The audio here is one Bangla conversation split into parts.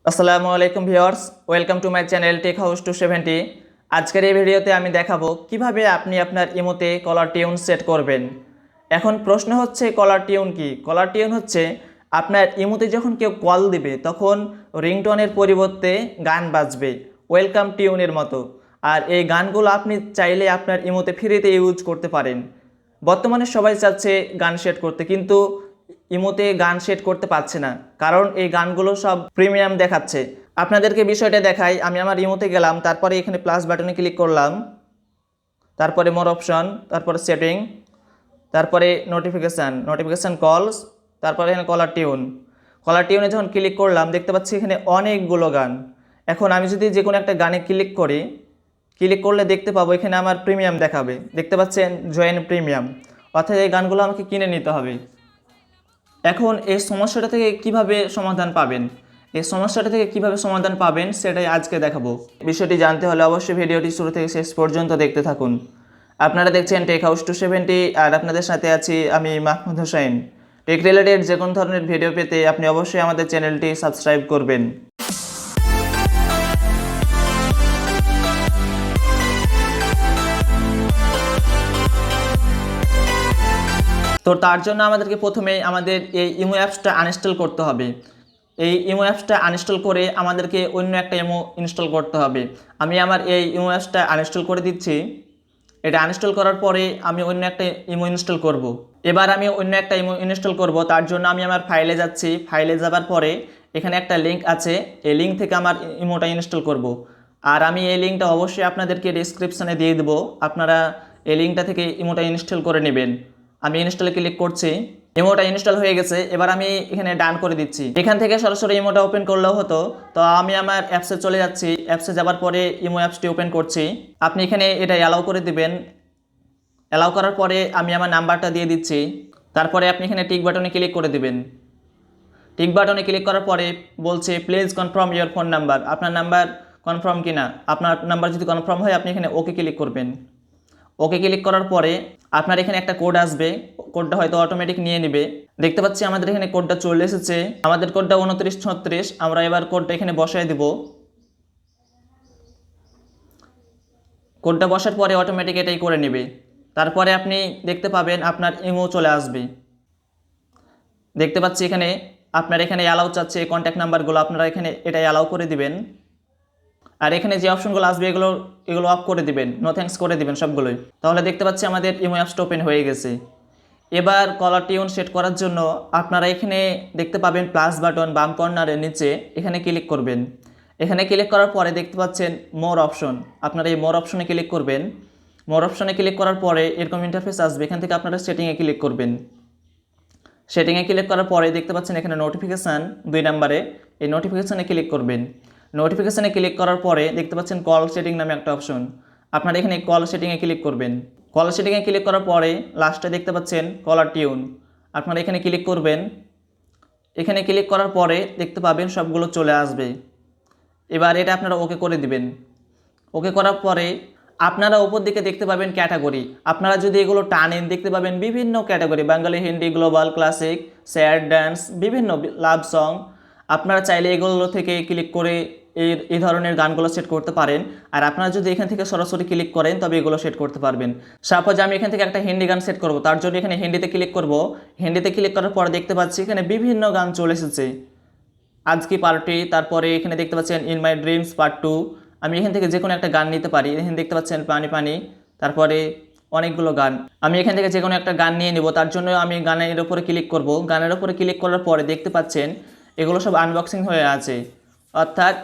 আসসালামু আলাইকুম viewers, welcome to my channel Tech House 270। আজকের এই ভিডিওতে আমি দেখাবো কিভাবে আপনি আপনার ইমোতে কলার টিউন সেট করবেন। এখন প্রশ্ন হচ্ছে কলার টিউন কি? কলার টিউন হচ্ছে আপনার ইমোতে যখন কেউ কল দিবে তখন রিংটোনের পরিবর্তে গান বাজবে ওয়েলকাম টিউনের মতো। আর এই গানগুলো আপনি চাইলে আপনার ইমোতে ফ্রিতে ইউজ করতে পারেন। বর্তমানে সবাই চাচ্ছে গান সেট করতে, কিন্তু ইমোতে গান সেট করতে পারছে না, কারণ এই গানগুলো সব প্রিমিয়াম দেখাচ্ছে। আপনাদেরকে বিষয়টা দেখাই। আমি আমার ইমোতে গেলাম, তারপরে এখানে প্লাস বাটনে ক্লিক করলাম, তারপরে মোর অপশন, তারপরে সেটিং, তারপরে নোটিফিকেশান কলস, তারপরে এখানে কলার টিউন। কলার টিউনে যখন ক্লিক করলাম দেখতে পাচ্ছি এখানে অনেকগুলো গান। এখন আমি যদি যে কোনো একটা গানে ক্লিক করি, ক্লিক করলে দেখতে পাবো এখানে আমার প্রিমিয়াম দেখাবে। দেখতে পাচ্ছেন জয়েন প্রিমিয়াম, অর্থাৎ এই গানগুলো আমাকে কিনে নিতে হবে। এখন এই সমস্যাটা থেকে কিভাবে সমাধান পাবেন সেটাই আজকে দেখাবো। বিষয়টি জানতে হলে অবশ্যই ভিডিওটি শুরু থেকে শেষ পর্যন্ত দেখতে থাকুন। আপনারা দেখছেন টেক হাউস 270, আর আপনাদের সাথে আছি আমি মাহমুদ হোসেন। টেক রিলেটেড যে কোনো ধরনের ভিডিও পেতে আপনি অবশ্যই আমাদের চ্যানেলটি সাবস্ক্রাইব করবেন। তো তার জন্য আমাদেরকে প্রথমেই আমাদের এই ইমো অ্যাপসটা আনইনস্টল করতে হবে। এই ইমো অ্যাপসটা আনইনস্টল করে আমাদেরকে অন্য একটা ইমো ইনস্টল করতে হবে। আমি আমার এই ইমো অ্যাপসটা আনইনস্টল করে দিচ্ছি। এটা আনইনস্টল করার পরে আমি অন্য একটা ইমো ইনস্টল করব। এবার আমি অন্য একটা ইমো ইনস্টল করব, তার জন্য আমি আমার ফাইলে যাচ্ছি। ফাইলে যাবার পরে এখানে একটা লিঙ্ক আছে, এই লিঙ্ক থেকে আমার ইমোটা ইনস্টল করব। আর আমি এই লিঙ্কটা অবশ্যই আপনাদেরকে ডেসক্রিপশানে দিয়ে দেবো, আপনারা এই লিঙ্কটা থেকে ইমোটা ইনস্টল করে নেবেন। আমি ইনস্টলে ক্লিক করছি, ইমোটা ইনস্টল হয়ে গেছে। এবার আমি এখানে ডান করে দিচ্ছি। এখান থেকে সরাসরি ইমোটা ওপেন করলেও হতো, তো আমি আমার অ্যাপসে চলে যাচ্ছি। অ্যাপসে যাবার পরে ইমো অ্যাপসটি ওপেন করছি। আপনি এখানে এটা অ্যালাউ করে দিবেন। অ্যালাউ করার পরে আমি আমার নাম্বারটা দিয়ে দিচ্ছি। তারপরে আপনি এখানে টিক বাটনে ক্লিক করে দিবেন। টিক বাটনে ক্লিক করার পরে বলছে please confirm your phone number. আপনার নাম্বার কনফার্ম কিনা, আপনার নাম্বার যদি কনফার্ম হয় আপনি এখানে ওকে ক্লিক করবেন। ওকে ক্লিক করার পরে আপনার এখানে একটা কোড আসবে, কোডটা হয়তো অটোমেটিক নিয়ে নেবে। দেখতে পাচ্ছি আমাদের এখানে কোডটা চলে এসেছে, আমাদের কোডটা 2936। আমরা এবার কোডটা এখানে বসায় দেব। কোডটা বসার পরে অটোমেটিক এটাই করে নেবে। তারপরে আপনি দেখতে পাবেন আপনার ইমো চলে আসবে। দেখতে পাচ্ছি এখানে আপনার এখানে অ্যালাউ চাচ্ছে কন্ট্যাক্ট নাম্বারগুলো, আপনারা এখানে এটাই অ্যালাউ করে দিবেন। আর এখানে যে অপশনগুলো আসবে এগুলো অফ করে দিবেন, নো থ্যাঙ্কস করে দিবেন সবগুলোই। তাহলে দেখতে পাচ্ছি আমাদের ইমো অ্যাপসটা ওপেন হয়ে গেছে। এবার কলার টিউন সেট করার জন্য আপনারা এখানে দেখতে পাবেন প্লাস বাটন বাম কর্নারের নিচে, এখানে ক্লিক করবেন। এখানে ক্লিক করার পরে দেখতে পাচ্ছেন মোর অপশন, আপনারা এই মোর অপশনে ক্লিক করবেন। মোর অপশনে ক্লিক করার পরে এরকম ইন্টারফেস আসবে, এখান থেকে আপনারা সেটিংয়ে ক্লিক করবেন। সেটিংয়ে ক্লিক করার পরে দেখতে পাচ্ছেন এখানে নোটিফিকেশান 2 নম্বরে, এই নোটিফিকেশানে ক্লিক করবেন। নোটিফিকেশানে ক্লিক করার পরে দেখতে পাচ্ছেন কল সেটিং নামে একটা অপশন, আপনারা এখানে কল সেটিংয়ে ক্লিক করবেন। কল সেটিংয়ে ক্লিক করার পরে লাস্টে দেখতে পাচ্ছেন কলার টিউন, আপনারা এখানে ক্লিক করবেন। এখানে ক্লিক করার পরে দেখতে পাবেন সবগুলো চলে আসবে। এবার এটা আপনারা ওকে করে দিবেন। ওকে করার পরে আপনারা উপর দিকে দেখতে পাবেন ক্যাটাগরি। আপনারা যদি এগুলো টানেন দেখতে পাবেন বিভিন্ন category, Bangali, Hindi, global, classic, sad, dance, বিভিন্ন লাভ সং। আপনারা চাইলে এগুলো থেকে ক্লিক করে এই ধরনের গানগুলো সেট করতে পারেন। আর আপনারা যদি এখান থেকে সরাসরি ক্লিক করেন তবে এগুলো সেট করতে পারবেন। সাপোজ আমি এখান থেকে একটা হিন্দি গান সেট করব, তার জন্য এখানে হিন্দিতে ক্লিক করব। হিন্দিতে ক্লিক করার পর দেখতে পাচ্ছি এখানে বিভিন্ন গান চলে এসেছে। আজ কি পার্টি, তারপরে এখানে দেখতে পাচ্ছেন ইন মাই ড্রিমস পার্ট 2। আমি এখান থেকে যে কোনো একটা গান নিতে পারি। এখানে দেখতে পাচ্ছেন পানি পানি, তারপরে অনেকগুলো গান। আমি এখান থেকে যে কোনো একটা গান নিয়ে নেব, তার জন্য আমি গানের উপরে ক্লিক করব। গানের উপরে ক্লিক করার পরে দেখতে পাচ্ছেন এগুলো সব আনবক্সিং হয়ে আছে, অর্থাৎ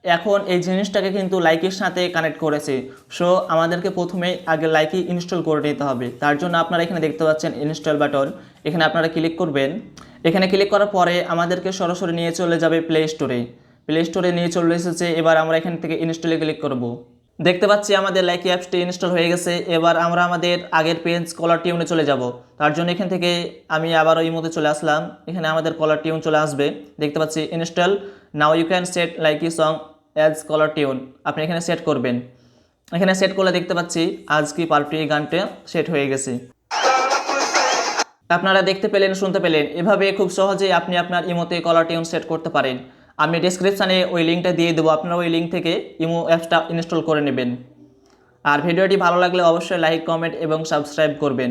এখন এই জিনিসটাকে কিন্তু লাইকের সাথে কানেক্ট করেছে। সো আমাদেরকে প্রথমেই আগে লাইকি ইনস্টল করে নিতে হবে। তার জন্য আপনারা এখানে দেখতে পাচ্ছেন ইনস্টল বাটন, এখানে আপনারা ক্লিক করবেন। এখানে ক্লিক করার পরে আমাদেরকে সরাসরি নিয়ে চলে যাবে প্লে স্টোরে। প্লে স্টোরে নিয়ে চলে এসেছে। এবার আমরা এখান থেকে ইনস্টলে ক্লিক করব। দেখতে পাচ্ছি আমাদের লাইকি অ্যাপসটি ইনস্টল হয়ে গেছে। এবার আমরা আমাদের আগের পেজ কলার টিউনে চলে যাব। তার জন্য এখান থেকে আমি আবারও ইমোতে চলে আসলাম। এখানে আমাদের কলার টিউন চলে আসবে। দেখতে পাচ্ছি install now you can set Likee song as caller tune. আপনি এখানে সেট করবেন। এখানে সেট করলে দেখতে পাচ্ছি আজ কি পার্টি গানটা সেট হয়ে গেছে। আপনারা দেখতে পেলেন, শুনতে পেলেন, এভাবে খুব সহজেই আপনি আপনার ইমোতে কলার টিউন সেট করতে পারেন। আমি ডেসক্রিপশানে ওই লিঙ্কটা দিয়ে দেবো, আপনারা ওই লিঙ্ক থেকে ইমো অ্যাপসটা ইনস্টল করে নেবেন। আর ভিডিওটি ভালো লাগলে অবশ্যই লাইক, কমেন্ট এবং সাবস্ক্রাইব করবেন।